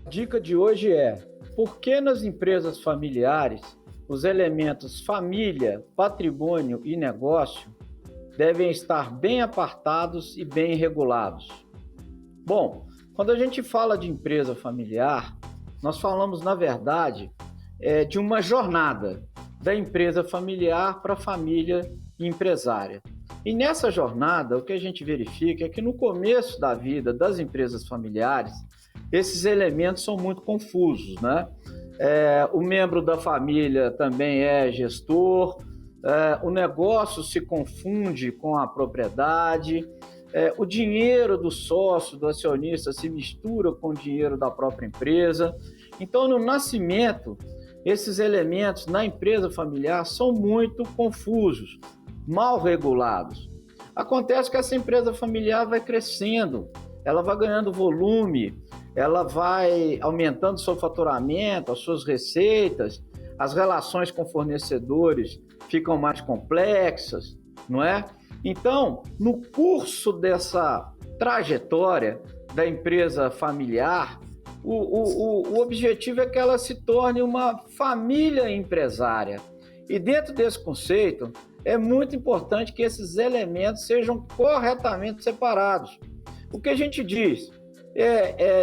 dica de hoje é: por que nas empresas familiares os elementos família, patrimônio e negócio devem estar bem apartados e bem regulados? Bom, quando a gente fala de empresa familiar, nós falamos, na verdade, de uma jornada da empresa familiar para a família empresária. E nessa jornada, o que a gente verifica é que no começo da vida das empresas familiares, esses elementos são muito confusos, né? O membro da família também é gestor, o negócio se confunde com a propriedade, o dinheiro do sócio, do acionista, se mistura com o dinheiro da própria empresa. Então, no nascimento, esses elementos na empresa familiar são muito confusos, mal regulados. Acontece que essa empresa familiar vai crescendo, ela vai ganhando volume, ela vai aumentando seu faturamento, as suas receitas, as relações com fornecedores ficam mais complexas, não é? Então, no curso dessa trajetória da empresa familiar, o objetivo é que ela se torne uma família empresária. E dentro desse conceito, é muito importante que esses elementos sejam corretamente separados. O que a gente diz?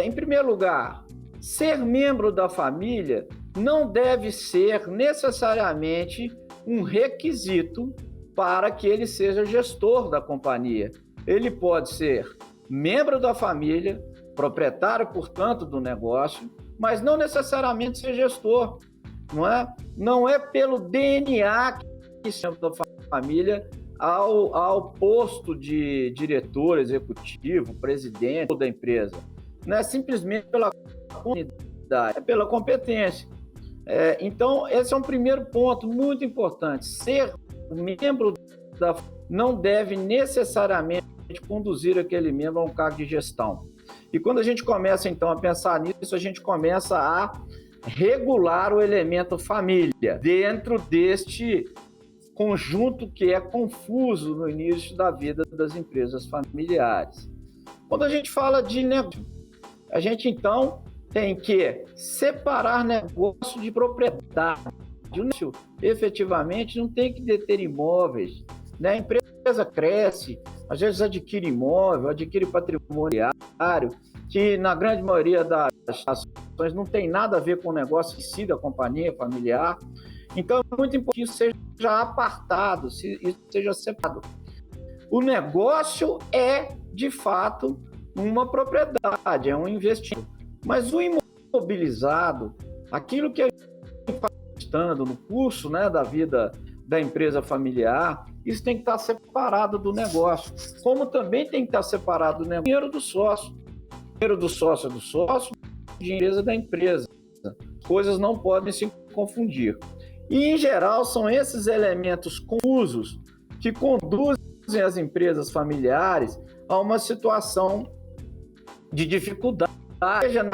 Em primeiro lugar, ser membro da família não deve ser necessariamente um requisito para que ele seja gestor da companhia. Ele pode ser membro da família, proprietário, portanto, do negócio, mas não necessariamente ser gestor, não é? Não é pelo DNA que se chama da família ao posto de diretor executivo, presidente da empresa. Não é simplesmente pela comunidade, é pela competência. Então, esse é um primeiro ponto muito importante. Ser membro da não deve necessariamente conduzir aquele membro a um cargo de gestão. E quando a gente começa, então, a pensar nisso, a gente começa a regular o elemento família dentro deste conjunto que é confuso no início da vida das empresas familiares. Quando a gente fala de negócio, a gente, então, tem que separar negócio de propriedade. O negócio, efetivamente, não tem que deter imóveis, né? A empresa cresce, às vezes adquire imóvel, adquire patrimônio, que na grande maioria das ações não tem nada a ver com o negócio em si da companhia familiar. Então, é muito importante que isso seja apartado, isso seja separado. O negócio é, de fato, uma propriedade, é um investimento. Mas o imobilizado, aquilo que a gente está estando no curso, né, da vida da empresa familiar, isso tem que estar separado do negócio. Como também tem que estar separado do dinheiro do sócio. O dinheiro do sócio é do sócio, a empresa é da empresa. Coisas não podem se confundir. E, em geral, são esses elementos confusos que conduzem as empresas familiares a uma situação de dificuldade, seja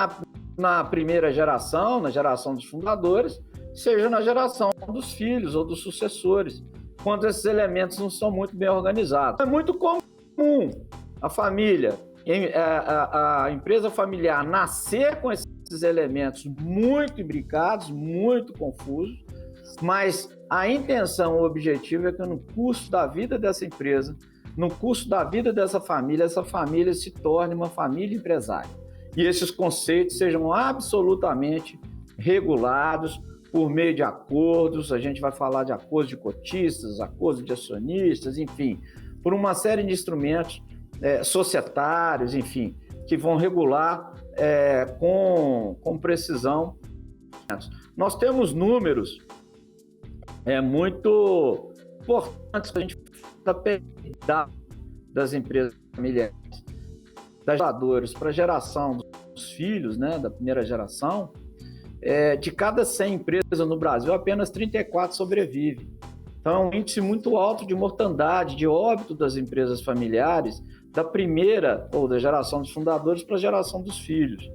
na primeira geração, na geração dos fundadores, seja na geração dos filhos ou dos sucessores, quando esses elementos não são muito bem organizados. É muito comum a família, a empresa familiar nascer com esses elementos muito imbricados, muito confusos, mas a intenção, o objetivo é que no curso da vida dessa empresa, no curso da vida dessa família, essa família se torne uma família empresária. E esses conceitos sejam absolutamente regulados por meio de acordos, a gente vai falar de acordos de cotistas, acordos de acionistas, enfim, por uma série de instrumentos societários, enfim, que vão regular com precisão. Nós temos números muito importantes para a gente pegar das empresas familiares, das geradores para a geração dos filhos, né, da primeira geração. De cada 100 empresas no Brasil, apenas 34 sobrevivem. Então, é um índice muito alto de mortandade, de óbito das empresas familiares, da primeira ou da geração dos fundadores para a geração dos filhos.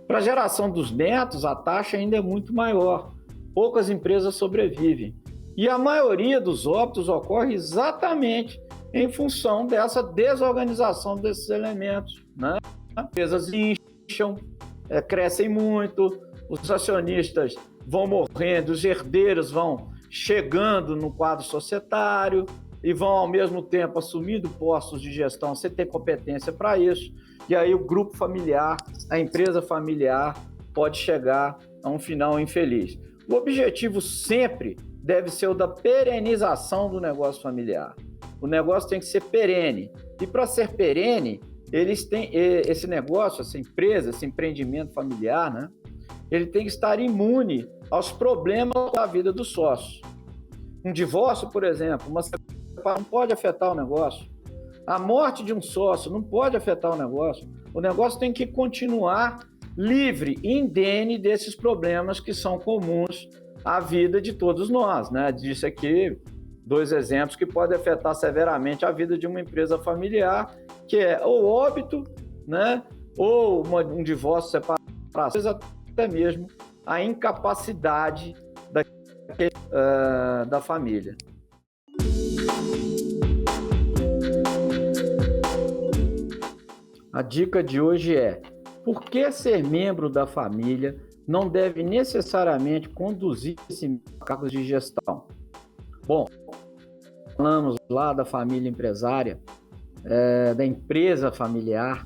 Para a geração dos netos, a taxa ainda é muito maior. Poucas empresas sobrevivem. E a maioria dos óbitos ocorre exatamente em função dessa desorganização desses elementos, né? As empresas incham, crescem muito, os acionistas vão morrendo, os herdeiros vão chegando no quadro societário e vão, ao mesmo tempo, assumindo postos de gestão sem ter competência para isso. E aí o grupo familiar, a empresa familiar, pode chegar a um final infeliz. O objetivo sempre deve ser o da perenização do negócio familiar. O negócio tem que ser perene. E para ser perene, esse negócio, essa empresa, esse empreendimento familiar, né, ele tem que estar imune aos problemas da vida dos sócios. Um divórcio, por exemplo, uma separação não pode afetar o negócio. A morte de um sócio não pode afetar o negócio. O negócio tem que continuar livre, indene desses problemas que são comuns à vida de todos nós, né? Disse aqui 2 exemplos que podem afetar severamente a vida de uma empresa familiar, que é ou óbito, né? Ou um divórcio, separação, até mesmo a incapacidade da família. A dica de hoje é: por que ser membro da família não deve necessariamente conduzir-se a cargos de gestão? Bom, falamos lá da família empresária, da empresa familiar,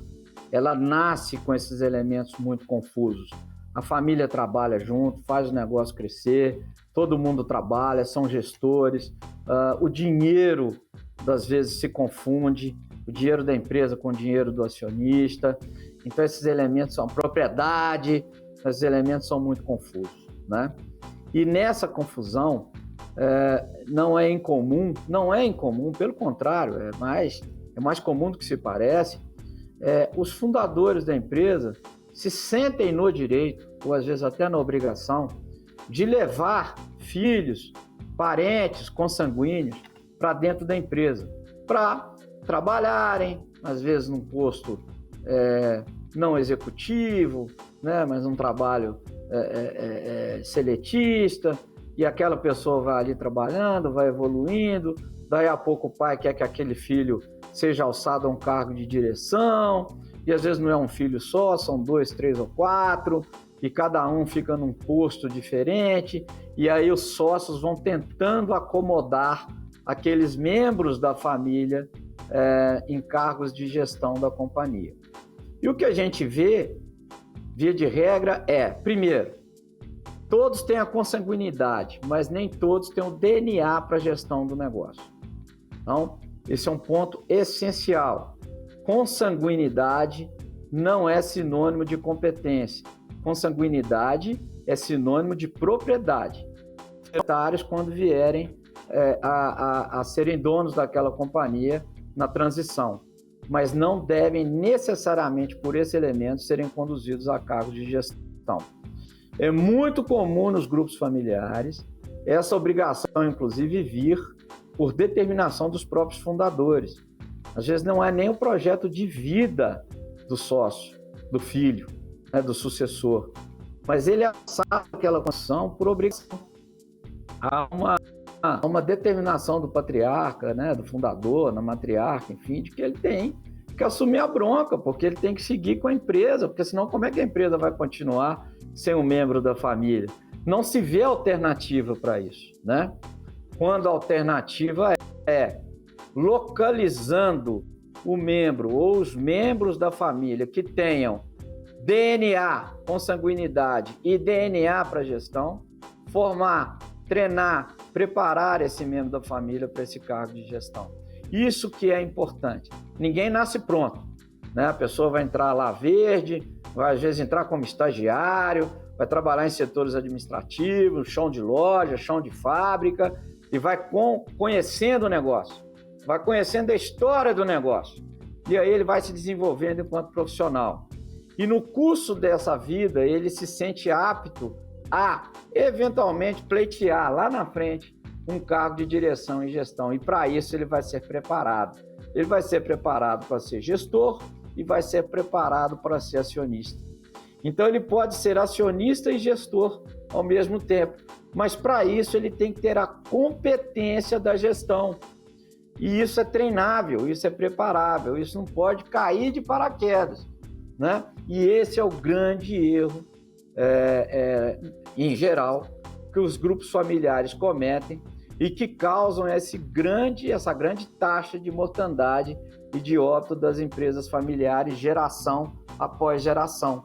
ela nasce com esses elementos muito confusos. A família trabalha junto, faz o negócio crescer, todo mundo trabalha, são gestores, o dinheiro, às vezes, se confunde, o dinheiro da empresa com o dinheiro do acionista. Então, esses elementos são propriedade, esses elementos são muito confusos, né? E nessa confusão, não é incomum, pelo contrário, é mais comum do que se parece, os fundadores da empresa se sentem no direito, ou às vezes até na obrigação, de levar filhos, parentes, consanguíneos para dentro da empresa, para trabalharem, às vezes num posto não executivo, né, mas um trabalho seletista, e aquela pessoa vai ali trabalhando, vai evoluindo, daí a pouco o pai quer que aquele filho seja alçado a um cargo de direção, e às vezes não é um filho só, são 2, 3 ou 4, e cada um fica num posto diferente, e aí os sócios vão tentando acomodar aqueles membros da família em cargos de gestão da companhia. E o que a gente vê, via de regra, primeiro, todos têm a consanguinidade, mas nem todos têm o DNA para a gestão do negócio. Então, esse é um ponto essencial. Consanguinidade não é sinônimo de competência. Consanguinidade é sinônimo de propriedade. Quando vierem a serem donos daquela companhia na transição, mas não devem necessariamente, por esse elemento, serem conduzidos a cargos de gestão. É muito comum nos grupos familiares essa obrigação, inclusive, vir por determinação dos próprios fundadores. Às vezes não é nem o projeto de vida do sócio, do filho, né, do sucessor, mas ele acata aquela condição por obrigação. Há uma determinação do patriarca, né, do fundador, da matriarca, enfim, de que ele tem que assumir a bronca, porque ele tem que seguir com a empresa, porque senão como é que a empresa vai continuar sem um membro da família? Não se vê alternativa para isso, né? Quando a alternativa é localizando o membro ou os membros da família que tenham DNA, consanguinidade e DNA para gestão, formar, treinar, preparar esse membro da família para esse cargo de gestão. Isso que é importante. Ninguém nasce pronto, né? A pessoa vai entrar lá verde, vai às vezes entrar como estagiário, vai trabalhar em setores administrativos, chão de loja, chão de fábrica, e vai conhecendo o negócio, vai conhecendo a história do negócio. E aí ele vai se desenvolvendo enquanto profissional. E no curso dessa vida, ele se sente apto a, eventualmente, pleitear lá na frente um cargo de direção e gestão. E para isso ele vai ser preparado. Ele vai ser preparado para ser gestor e vai ser preparado para ser acionista. Então ele pode ser acionista e gestor ao mesmo tempo, mas para isso ele tem que ter a competência da gestão. E isso é treinável, isso é preparável, isso não pode cair de paraquedas. né? E esse é o grande erro, em geral, que os grupos familiares cometem e que causam essa grande taxa de mortandade e de óbito das empresas familiares, geração após geração.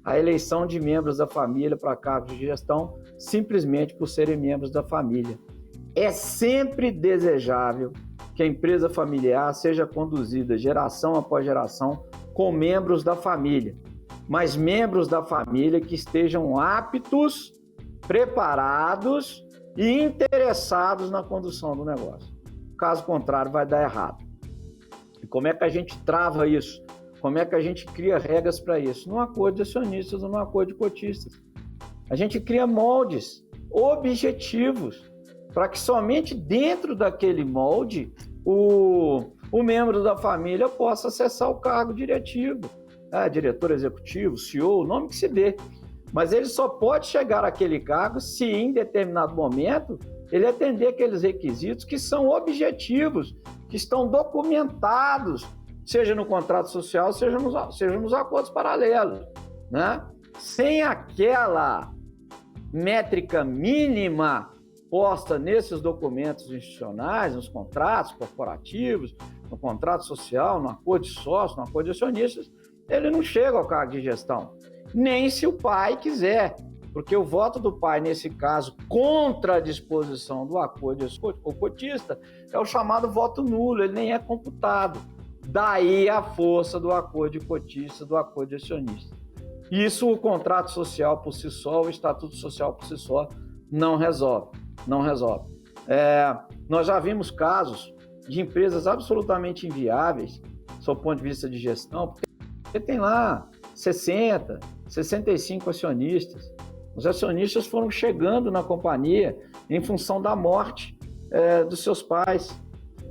A eleição de membros da família para cargos de gestão, simplesmente por serem membros da família. É sempre desejável que a empresa familiar seja conduzida geração após geração com membros da família, mas membros da família que estejam aptos, preparados e interessados na condução do negócio. Caso contrário, vai dar errado. E como é que a gente trava isso? Como é que a gente cria regras para isso? Num acordo de acionistas ou num acordo de cotistas. A gente cria moldes objetivos para que somente dentro daquele molde o membro da família possa acessar o cargo diretivo, diretor executivo, CEO, o nome que se dê. Mas ele só pode chegar àquele cargo se em determinado momento ele atender aqueles requisitos que são objetivos, que estão documentados, seja no contrato social, seja nos acordos paralelos, né? Sem aquela métrica mínima posta nesses documentos institucionais, nos contratos corporativos, no contrato social, no acordo de sócio, no acordo de acionistas, ele não chega ao cargo de gestão. Nem se o pai quiser, porque o voto do pai, nesse caso, contra a disposição do acordo de cotista, é o chamado voto nulo, ele nem é computado. Daí a força do acordo de cotista, do acordo de acionista. Isso o contrato social por si só, o estatuto social por si só, não resolve. Nós já vimos casos de empresas absolutamente inviáveis, sob o ponto de vista de gestão, porque tem lá 60, 65 acionistas. Os acionistas foram chegando na companhia em função da morte dos seus pais,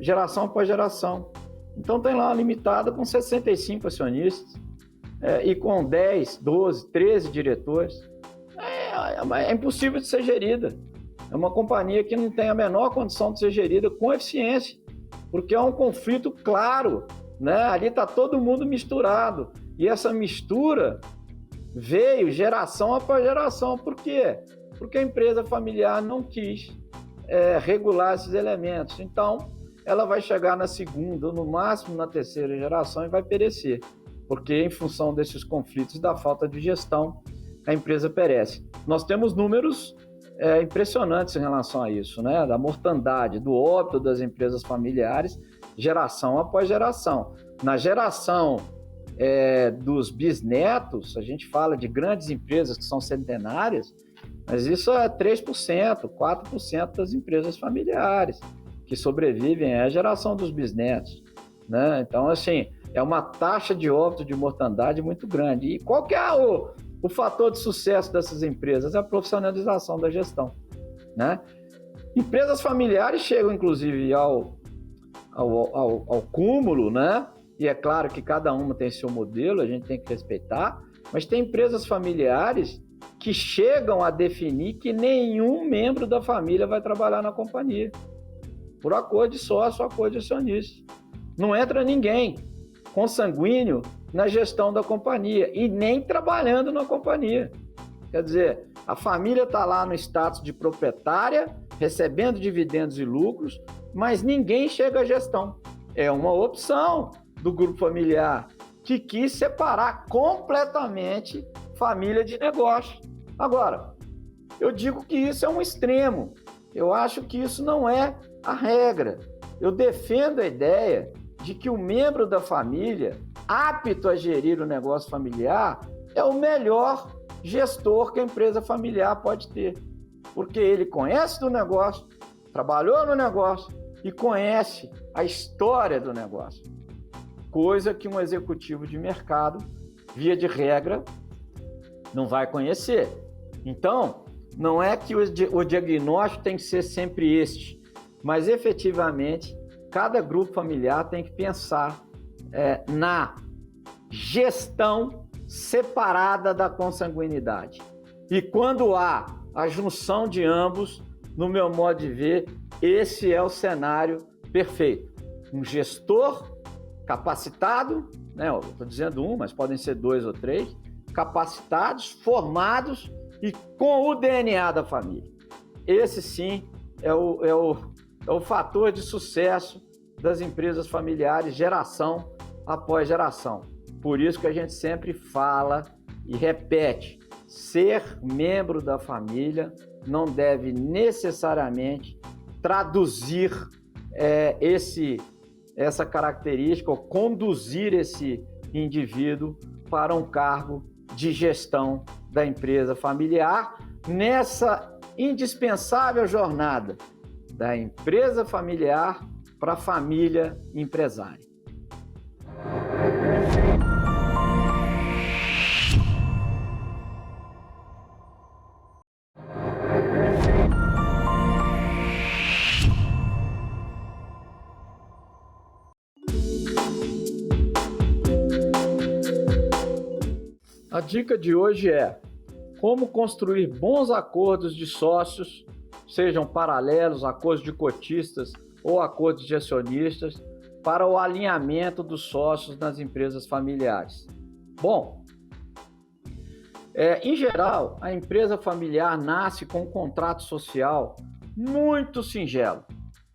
geração após geração. Então tem lá uma limitada com 65 acionistas e com 10, 12, 13 diretores. É impossível de ser gerida. É uma companhia que não tem a menor condição de ser gerida com eficiência, porque é um conflito claro, né? Ali está todo mundo misturado. E essa mistura veio geração após geração. Por quê? Porque a empresa familiar não quis regular esses elementos. Então, ela vai chegar na segunda, ou no máximo na terceira geração e vai perecer, porque em função desses conflitos e da falta de gestão, a empresa perece. Nós temos números impressionantes em relação a isso, né? Da mortandade, do óbito das empresas familiares, geração após geração. Na geração dos bisnetos, a gente fala de grandes empresas que são centenárias, mas isso é 3%, 4% das empresas familiares que sobrevivem à geração dos bisnetos, né? Então, assim, é uma taxa de óbito de mortandade muito grande. E qual que é o fator de sucesso dessas empresas? É a profissionalização da gestão, né? Empresas familiares chegam, inclusive, ao cúmulo, né? E é claro que cada uma tem seu modelo, a gente tem que respeitar, mas tem empresas familiares que chegam a definir que nenhum membro da família vai trabalhar na companhia, por acordo de sócio, acordo de acionista. Não entra ninguém consanguíneo na gestão da companhia e nem trabalhando na companhia. Quer dizer, a família está lá no status de proprietária, recebendo dividendos e lucros, mas ninguém chega à gestão. É uma opção do grupo familiar que quis separar completamente família de negócio. Agora, eu digo que isso é um extremo. Eu acho que isso não é a regra. Eu defendo a ideia de que o membro da família, apto a gerir o negócio familiar, é o melhor gestor que a empresa familiar pode ter, porque ele conhece do negócio, trabalhou no negócio e conhece a história do negócio, coisa que um executivo de mercado, via de regra, não vai conhecer. Então, não é que o diagnóstico tem que ser sempre este, mas efetivamente cada grupo familiar tem que pensar na gestão separada da consanguinidade. E quando há a junção de ambos, no meu modo de ver, esse é o cenário perfeito. Um gestor capacitado, né? Eu estou dizendo um, mas podem ser 2 ou 3, capacitados, formados e com o DNA da família. Esse sim é o fator de sucesso das empresas familiares, geração após geração. Por isso que a gente sempre fala e repete, ser membro da família não deve necessariamente traduzir essa característica ou conduzir esse indivíduo para um cargo de gestão da empresa familiar nessa indispensável jornada da empresa familiar para a família empresária. A dica de hoje é como construir bons acordos de sócios, sejam paralelos, acordos de cotistas ou acordos de acionistas, para o alinhamento dos sócios nas empresas familiares. Bom, em geral, a empresa familiar nasce com um contrato social muito singelo,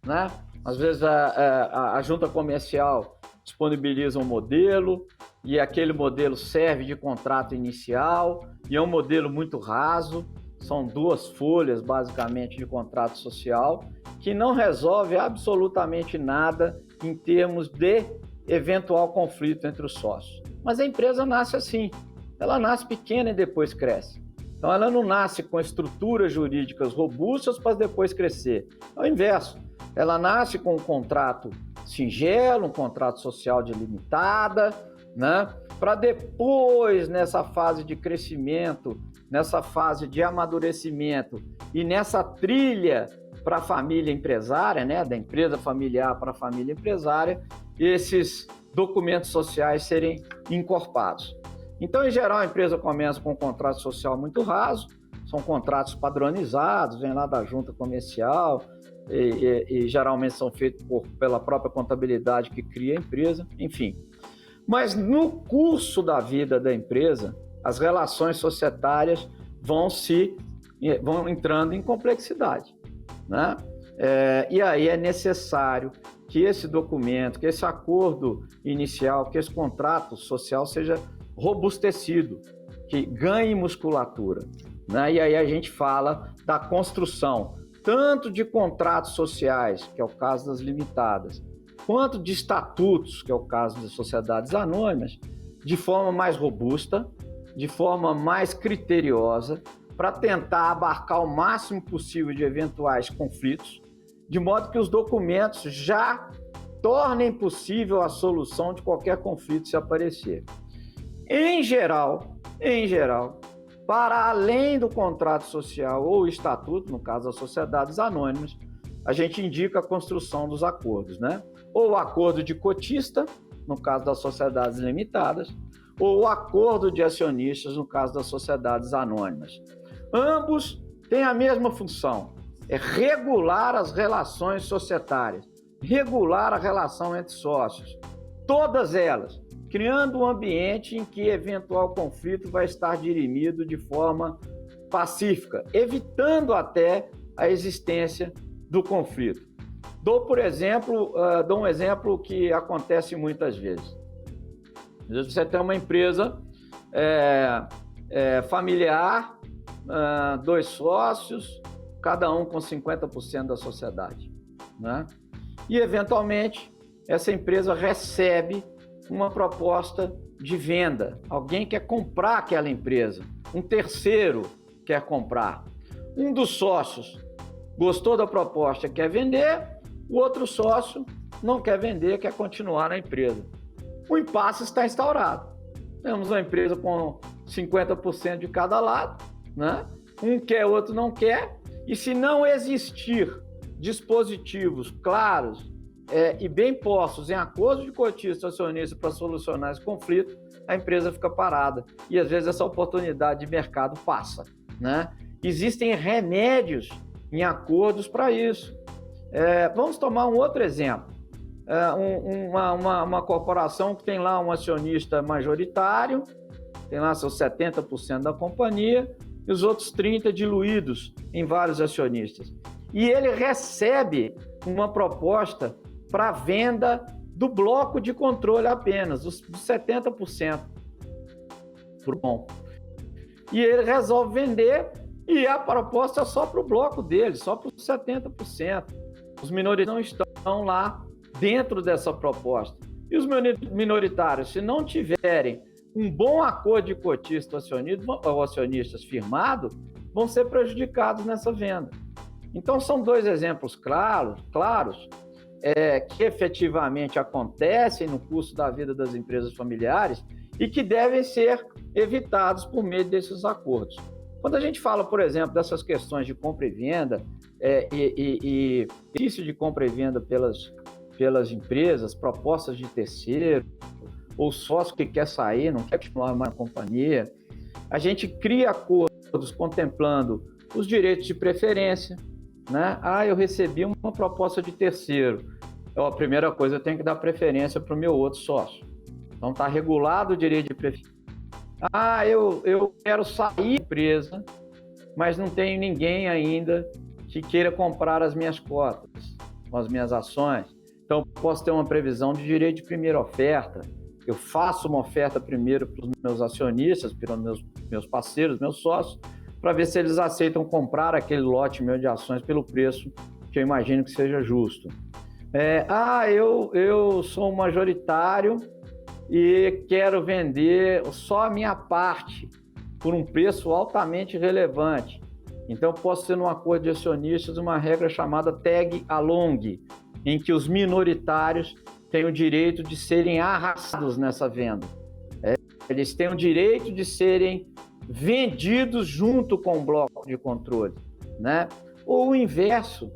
né? Às vezes a junta comercial disponibiliza um modelo e aquele modelo serve de contrato inicial e é um modelo muito raso, são 2 folhas basicamente de contrato social que não resolve absolutamente nada em termos de eventual conflito entre os sócios. Mas a empresa nasce assim, ela nasce pequena e depois cresce. Então ela não nasce com estruturas jurídicas robustas para depois crescer. É o inverso, ela nasce com um contrato singelo, um contrato social de limitada, né? Para depois, nessa fase de crescimento, nessa fase de amadurecimento e nessa trilha para a família empresária, né? Da empresa familiar para a família empresária, esses documentos sociais serem encorpados. Então, em geral, a empresa começa com um contrato social muito raso, são contratos padronizados, vem lá da junta comercial e geralmente são feitos pela própria contabilidade que cria a empresa, enfim. Mas no curso da vida da empresa, as relações societárias vão entrando em complexidade, né? E aí é necessário que esse documento, que esse acordo inicial, que esse contrato social seja robustecido, que ganhe musculatura, né? E aí a gente fala da construção tanto de contratos sociais, que é o caso das limitadas, quanto de estatutos, que é o caso das sociedades anônimas, de forma mais robusta, de forma mais criteriosa, para tentar abarcar o máximo possível de eventuais conflitos, de modo que os documentos já tornem possível a solução de qualquer conflito se aparecer. Em geral, para além do contrato social ou estatuto, no caso das sociedades anônimas, a gente indica a construção dos acordos, né? Ou o acordo de cotista, no caso das sociedades limitadas, ou o acordo de acionistas, no caso das sociedades anônimas. Ambos têm a mesma função, é regular as relações societárias, regular a relação entre sócios, todas elas, criando um ambiente em que eventual conflito vai estar dirimido de forma pacífica, evitando até a existência do conflito. Dou um exemplo que acontece muitas vezes. Às vezes você tem uma empresa familiar, 2 sócios, cada um com 50% da sociedade, né? E, eventualmente, essa empresa recebe uma proposta de venda. Alguém quer comprar aquela empresa, um terceiro quer comprar. Um dos sócios gostou da proposta, quer vender, o outro sócio não quer vender, quer continuar na empresa. O impasse está instaurado. Temos uma empresa com 50% de cada lado, né? Um quer, o outro não quer, e se não existir dispositivos claros e bem postos em acordo de cotista acionista para solucionar esse conflito, a empresa fica parada e às vezes essa oportunidade de mercado passa, né? Existem remédios em acordos para isso. Vamos tomar um outro exemplo. uma corporação que tem lá um acionista majoritário, tem lá seus 70% da companhia, e os outros 30% diluídos em vários acionistas. E ele recebe uma proposta para venda do bloco de controle apenas, dos 70%. Bom. E ele resolve vender e a proposta é só para o bloco dele, só para os 70%. Os minoritários não estão lá dentro dessa proposta. E os minoritários, se não tiverem um bom acordo de cotista ou acionistas firmado, vão ser prejudicados nessa venda. Então, são dois exemplos claros que efetivamente acontecem no curso da vida das empresas familiares e que devem ser evitados por meio desses acordos. Quando a gente fala, por exemplo, dessas questões de compra e venda e exercício de compra e venda pelas empresas, propostas de terceiro, ou sócio que quer sair, não quer continuar mais na companhia, a gente cria acordos contemplando os direitos de preferência, né? Eu recebi uma proposta de terceiro. A primeira coisa, eu tenho que dar preferência para o meu outro sócio. Então, está regulado o direito de preferência. Eu quero sair da empresa, mas não tenho ninguém ainda que queira comprar as minhas cotas, as minhas ações. Então, eu posso ter uma previsão de direito de primeira oferta. Eu faço uma oferta primeiro para os meus acionistas, para os meus parceiros, meus sócios, para ver se eles aceitam comprar aquele lote meu de ações pelo preço que eu imagino que seja justo. Eu sou um majoritário e quero vender só a minha parte por um preço altamente relevante. Então, posso ter num acordo de acionistas uma regra chamada tag along, em que os minoritários têm o direito de serem arrastados nessa venda. Eles têm o direito de serem vendidos junto com o bloco de controle, né? Ou o inverso,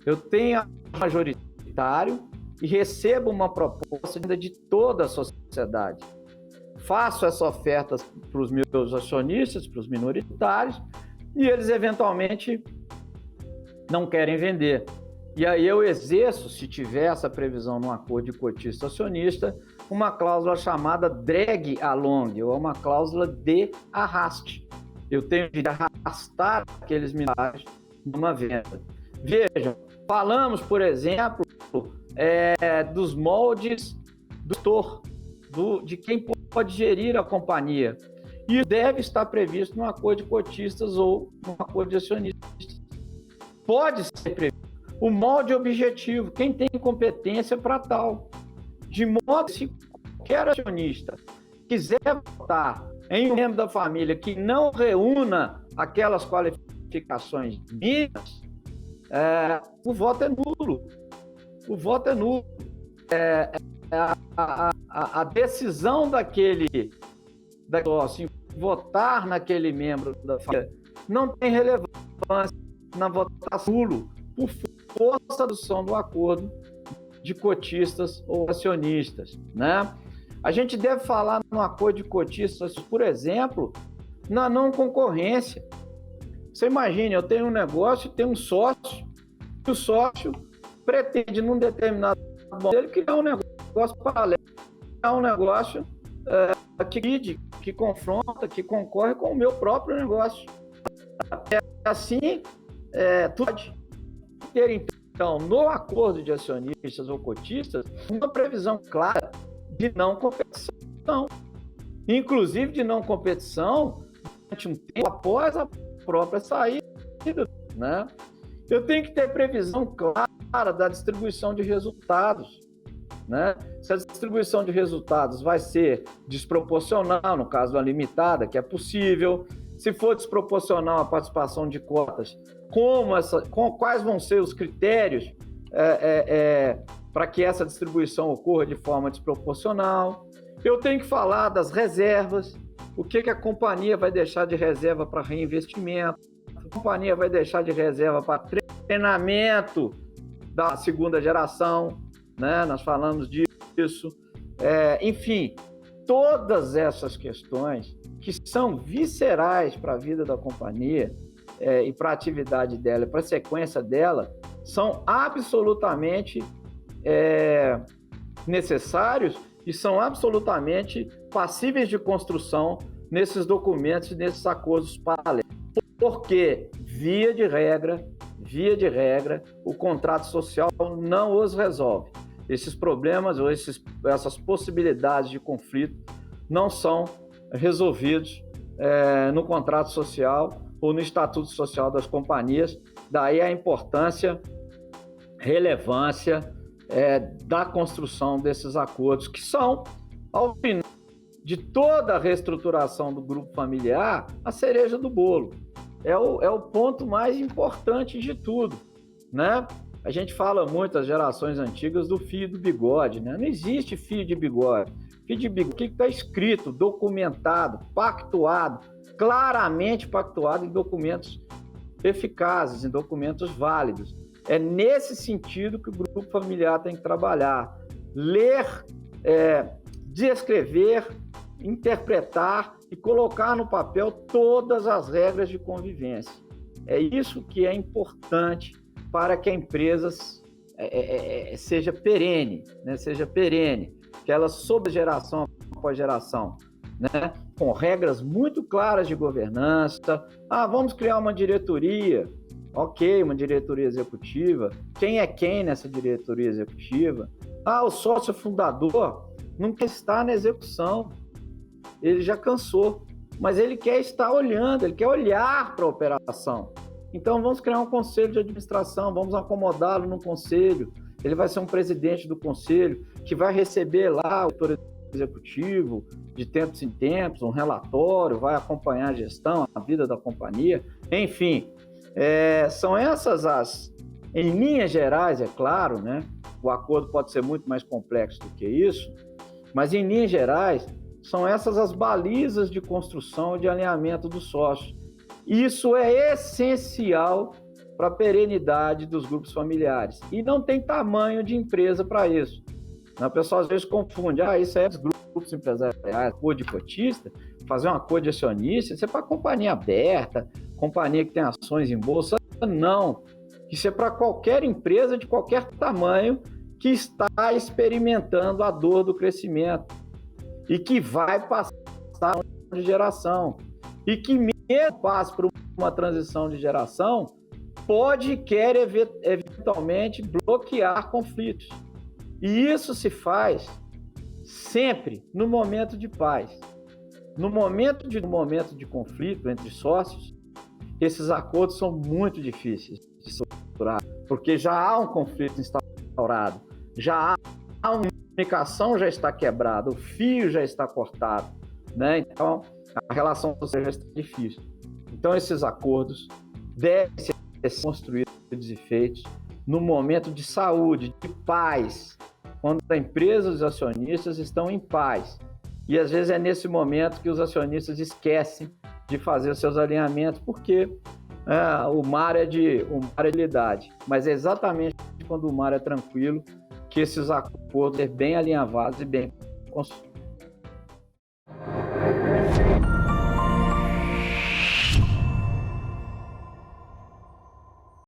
eu tenho majoritário e recebo uma proposta de toda a sociedade. Faço essa oferta para os meus acionistas, para os minoritários, e eles eventualmente não querem vender. E aí eu exerço, se tiver essa previsão no acordo de cotista acionista, uma cláusula chamada drag along, ou uma cláusula de arraste. Eu tenho de arrastar aqueles minoritários numa venda. Vejam, falamos, por exemplo, dos moldes do gestor, de quem pode gerir a companhia. E deve estar previsto no acordo de cotistas ou no acordo de acionistas. Pode ser previsto. O molde objetivo, quem tem competência para tal. De modo que se qualquer acionista quiser votar em um membro da família que não reúna aquelas qualificações mínimas, o voto é nulo. O voto é nulo. A decisão daquele sócio em votar naquele membro da família não tem relevância na votação nulo, por força do som do acordo de cotistas ou acionistas, né? A gente deve falar no acordo de cotistas, por exemplo, na não concorrência. Você imagina, eu tenho um negócio, tenho um sócio, e o sócio pretende, num determinado momento, ele criar um negócio paralelo, criar um negócio que confronta, que concorre com o meu próprio negócio. Assim, tudo pode ter, então, no acordo de acionistas ou cotistas, uma previsão clara de não competição, inclusive de não competição durante um tempo após a própria saída, né? Eu tenho que ter previsão clara da distribuição de resultados, né? Se a distribuição de resultados vai ser desproporcional, no caso da limitada, que é possível. Se for desproporcional a participação de cotas, quais vão ser os critérios para que essa distribuição ocorra de forma desproporcional? Eu tenho que falar das reservas, o que a companhia vai deixar de reserva para reinvestimento, a companhia vai deixar de reserva para treinamento da segunda geração, né? Nós falamos disso. Enfim, todas essas questões que são viscerais para a vida da companhia e para a atividade dela, para a sequência dela, são absolutamente necessários e são absolutamente passíveis de construção nesses documentos e nesses acordos paralelos. Porque, via de regra, o contrato social não os resolve. Esses problemas ou essas possibilidades de conflito não são resolvidos no contrato social ou no estatuto social das companhias. Daí a importância, relevância da construção desses acordos, que são, ao final de toda a reestruturação do grupo familiar, a cereja do bolo. É o ponto mais importante de tudo, né? A gente fala muito, as gerações antigas, do fio do bigode, né? Não existe fio de bigode. Fio de bigode, o que está escrito, documentado, pactuado, claramente pactuado em documentos eficazes, em documentos válidos. É nesse sentido que o grupo familiar tem que trabalhar. Ler, descrever, interpretar e colocar no papel todas as regras de convivência. É isso que é importante para que a empresa seja perene, né? Que ela, sob geração após geração, né? Com regras muito claras de governança. Vamos criar uma diretoria. Ok, uma diretoria executiva. Quem é quem nessa diretoria executiva? O sócio fundador não quer estar na execução. Ele já cansou, mas ele quer estar olhando, ele quer olhar para a operação. Então, vamos criar um conselho de administração, vamos acomodá-lo no conselho. Ele vai ser um presidente do conselho, que vai receber lá o autor executivo, de tempos em tempos, um relatório, vai acompanhar a gestão, a vida da companhia. Enfim, são essas em linhas gerais, é claro, né? O acordo pode ser muito mais complexo do que isso, mas em linhas gerais, são essas as balizas de construção e de alinhamento dos sócios. Isso é essencial para a perenidade dos grupos familiares. E não tem tamanho de empresa para isso. O pessoal às vezes confunde. Isso é grupos empresariais, acordo de cotista, fazer um acordo de acionista, isso é para companhia aberta, companhia que tem ações em bolsa. Não. Isso é para qualquer empresa de qualquer tamanho que está experimentando a dor do crescimento e que vai passar de geração. E que mesmo passe por uma transição de geração, quer eventualmente bloquear conflitos. E isso se faz sempre no momento de paz. No momento de conflito entre sócios, esses acordos são muito difíceis de estruturar, porque já há um conflito instaurado, já há uma comunicação já está quebrada, o fio já está cortado, né? Então, a relação social já está difícil. Então, esses acordos devem ser construídos e feitos no momento de saúde, de paz, quando a empresa e os acionistas estão em paz. E, às vezes, é nesse momento que os acionistas esquecem de fazer os seus alinhamentos, porque o mar é de habilidade. Mas é exatamente quando o mar é tranquilo que esses acordos são bem alinhavados e bem construídos.